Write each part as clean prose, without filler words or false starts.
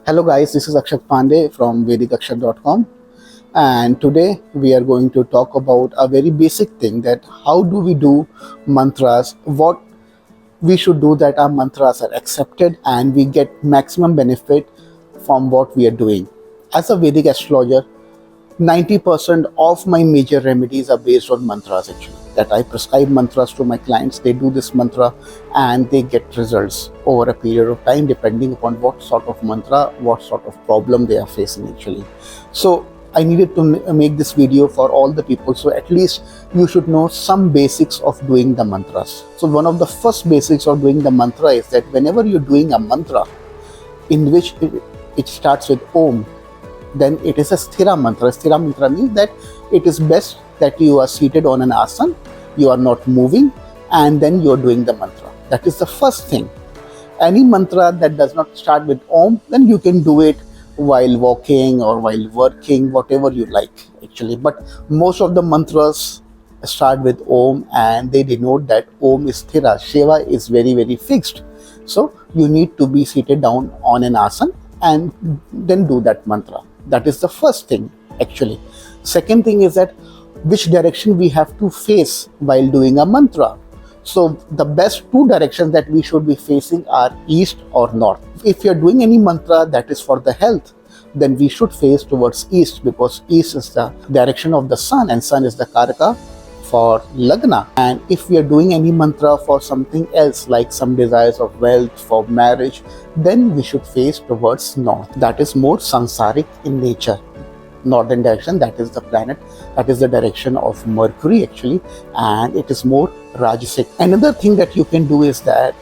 Hello guys, this is Akshat Pandey from VedicAkshat.com, and today we are going to talk about a very basic thing, that how do we do mantras, what we should do that our mantras are accepted and we get maximum benefit from what we are doing. As a Vedic astrologer, 90% of my major remedies are based on mantras actually. That I prescribe mantras to my clients, they do this mantra and they get results over a period of time depending upon what sort of mantra, what sort of problem they are facing actually. So I needed to make this video for all the people, so at least you should know some basics of doing the mantras. So one of the first basics of doing the mantra is that whenever you're doing a mantra in which it starts with Om, then it is a sthira mantra. Sthira mantra means that it is best that you are seated on an asan, you are not moving, and then you are doing the mantra. That is the first thing. Any mantra that does not start with Om, then you can do it while walking or while working, whatever you like actually. But most of the mantras start with Om and they denote that Om is sthira. Shiva is very, very fixed. So you need to be seated down on an asan and then do that mantra. That is the first thing actually. Second thing is that which direction we have to face while doing a mantra. So the best two directions that we should be facing are east or north. If you're doing any mantra that is for the health, then we should face towards east, because east is the direction of the sun and sun is the karaka for lagna. And if we are doing any mantra for something else, like some desires of wealth, for marriage, then we should face towards north. That is more sansaric in nature. Northern direction, that is the planet, that is the direction of Mercury actually, and it is more rajasic. Another thing that you can do is that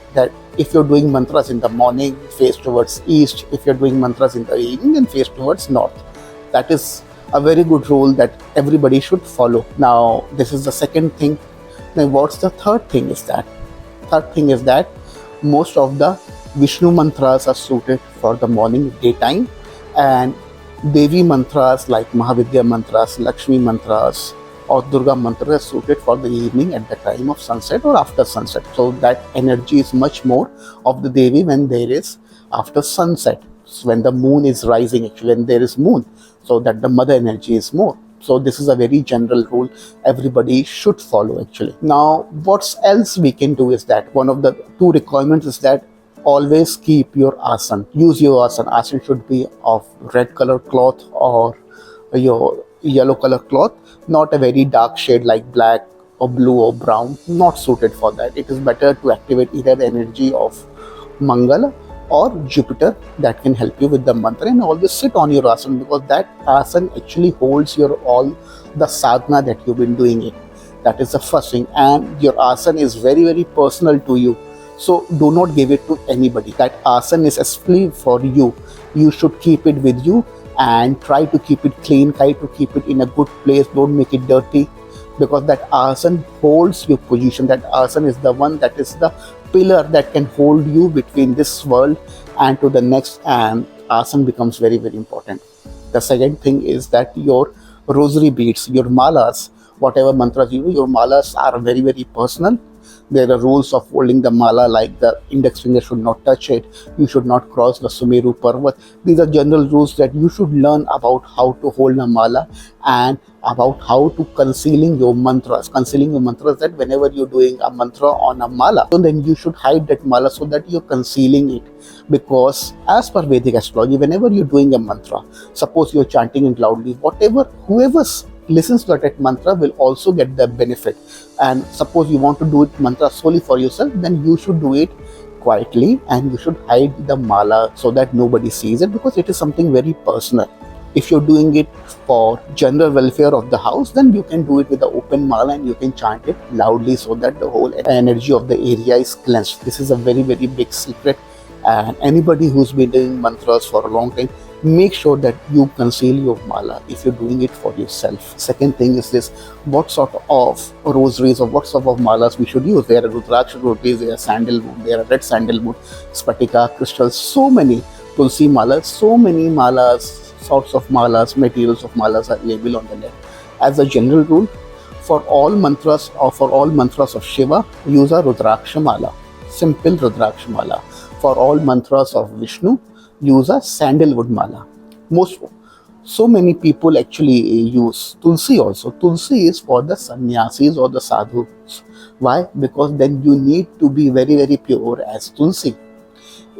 if you're doing mantras in the morning, face towards east. If you're doing mantras in the evening, then face towards north. That is a very good rule that everybody should follow. Now this is the second thing. Now what's the third thing is that? Third thing is that most of the Vishnu mantras are suited for the morning, daytime, and Devi mantras like Mahavidya mantras, Lakshmi mantras or Durga mantras are suited for the evening at the time of sunset or after sunset. So that energy is much more of the Devi when there is after sunset. So when the moon is rising actually, when there is moon, so that the mother energy is more. So this is a very general rule everybody should follow actually. Now what else we can do is that one of the two requirements is that always keep your asan. Use your asan. Asan should be of red color cloth or your yellow color cloth, not a very dark shade like black or blue or brown. Not suited for that. It is better to activate either the energy of Mangala or Jupiter that can help you with the mantra, and always sit on your asan, because that asan actually holds your all the sadhana that you've been doing it. That is the first thing, and your asan is very, very personal to you. So do not give it to anybody. That asan is especially for you. You should keep it with you and try to keep it clean, try to keep it in a good place. Don't make it dirty, because that asan holds your position. That asan is the one that is the pillar that can hold you between this world and to the next, and asan becomes very, very important. The second thing is that your rosary beads, your malas, whatever mantras you do, your malas are very, very personal. There are rules of holding the mala, like the index finger should not touch it, you should not cross the Sumeru Parvat. These are general rules that you should learn about how to hold a mala and about how to concealing your mantras. Concealing your mantras, that whenever you're doing a mantra on a mala, so then you should hide that mala so that you're concealing it. Because as per Vedic astrology, whenever you're doing a mantra, suppose you're chanting it loudly, whoever listens to that mantra will also get the benefit. And suppose you want to do it mantra solely for yourself, then you should do it quietly and you should hide the mala so that nobody sees it, because it is something very personal. If you're doing it for general welfare of the house, then you can do it with the open mala and you can chant it loudly so that the whole energy of the area is cleansed. This is a very, very big secret, and anybody who's been doing mantras for a long time, make sure that you conceal your mala if you're doing it for yourself. Second thing is this: what sort of rosaries or what sort of malas we should use. There are Rudraksha rosaries, there are sandalwood, there are red sandalwood, spatika, crystals, so many tulsi malas, so many malas, sorts of malas, materials of malas are available on the net. As a general rule, for all mantras of Shiva, use a Rudraksha mala, simple Rudraksha mala. For all mantras of Vishnu, use a sandalwood mala. So many people actually use tulsi also. Tulsi is for the sannyasis or the sadhus. Why? Because then you need to be very, very pure as tulsi.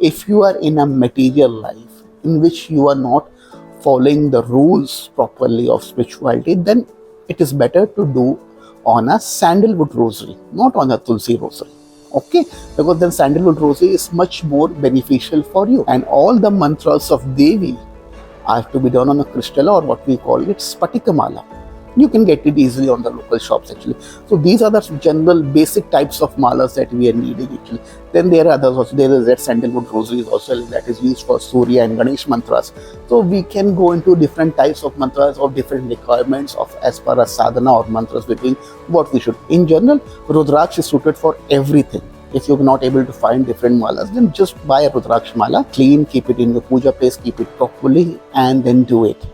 If you are in a material life in which you are not following the rules properly of spirituality, then it is better to do on a sandalwood rosary, not on a tulsi rosary. Okay, because then sandalwood rosary is much more beneficial for you, and all the mantras of Devi are to be done on a crystal, or what we call it spatika mala. You can get it easily on the local shops actually. So these are the general basic types of malas that we are needing actually. Then there are others also. There is that sandalwood rosaries also that is used for Surya and Ganesh mantras. So we can go into different types of mantras of different requirements of as far as sadhana or mantras we're doing, what we should. In general, Rudraksh is suited for everything. If you're not able to find different malas, then just buy a Rudraksh mala, clean, keep it in your puja place, keep it properly, and then do it.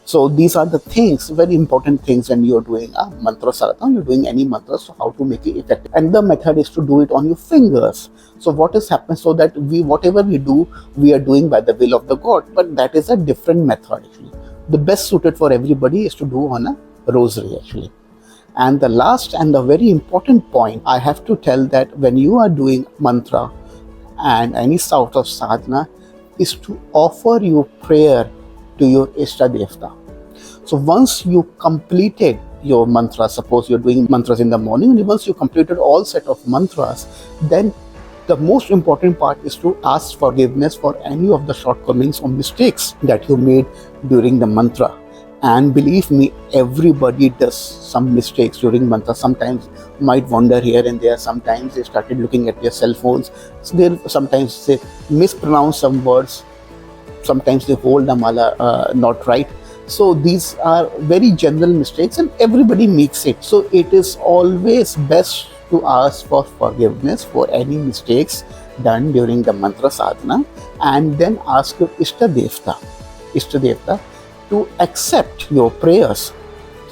So these are the things, very important things when you're doing a mantra sadhana, you're doing any mantra, so how to make it effective. And the method is to do it on your fingers. So what has happened, so that whatever we do, we are doing by the will of the God, but that is a different method actually. The best suited for everybody is to do on a rosary actually. And the last and the very important point, I have to tell that when you are doing mantra and any sort of sadhana, is to offer your prayer to your Ishta Devta. So once you completed your mantra, suppose you're doing mantras in the morning, and once you completed all set of mantras, then the most important part is to ask forgiveness for any of the shortcomings or mistakes that you made during the mantra. And believe me, everybody does some mistakes during mantra. Sometimes might wander here and there. Sometimes they started looking at their cell phones. So sometimes they mispronounce some words. Sometimes they hold the mala not right. So these are very general mistakes and everybody makes it. So it is always best to ask for forgiveness for any mistakes done during the mantra sadhana, and then ask your Ishta Devta to accept your prayers.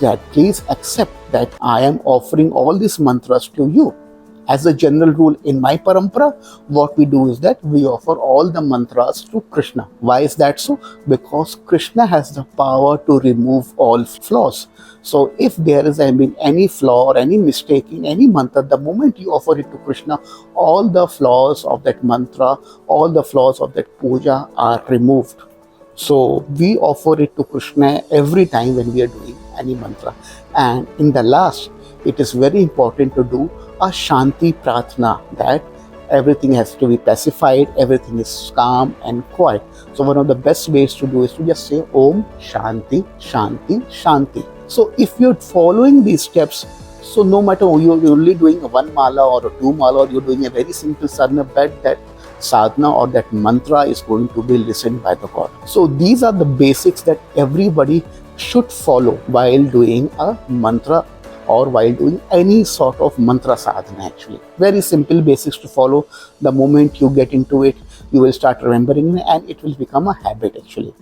That please accept that I am offering all these mantras to you. As a general rule in my parampara, what we do is that we offer all the mantras to Krishna. Why is that so? Because Krishna has the power to remove all flaws. So if there is any flaw or any mistake in any mantra, the moment you offer it to Krishna, all the flaws of that mantra, all the flaws of that puja are removed. So we offer it to Krishna every time when we are doing any mantra. And in the last, it is very important to do a Shanti Pratna, that everything has to be pacified, everything is calm and quiet. So one of the best ways to do is to just say Om Shanti, Shanti, Shanti. So if you're following these steps, so no matter you're only doing a one mala or a two mala, or you're doing a very simple sadhana, but that sadhana or that mantra is going to be listened by the God. So these are the basics that everybody should follow while doing a mantra or while doing any sort of mantra sadhana actually. Very simple basics to follow. The moment you get into it, you will start remembering it and it will become a habit actually.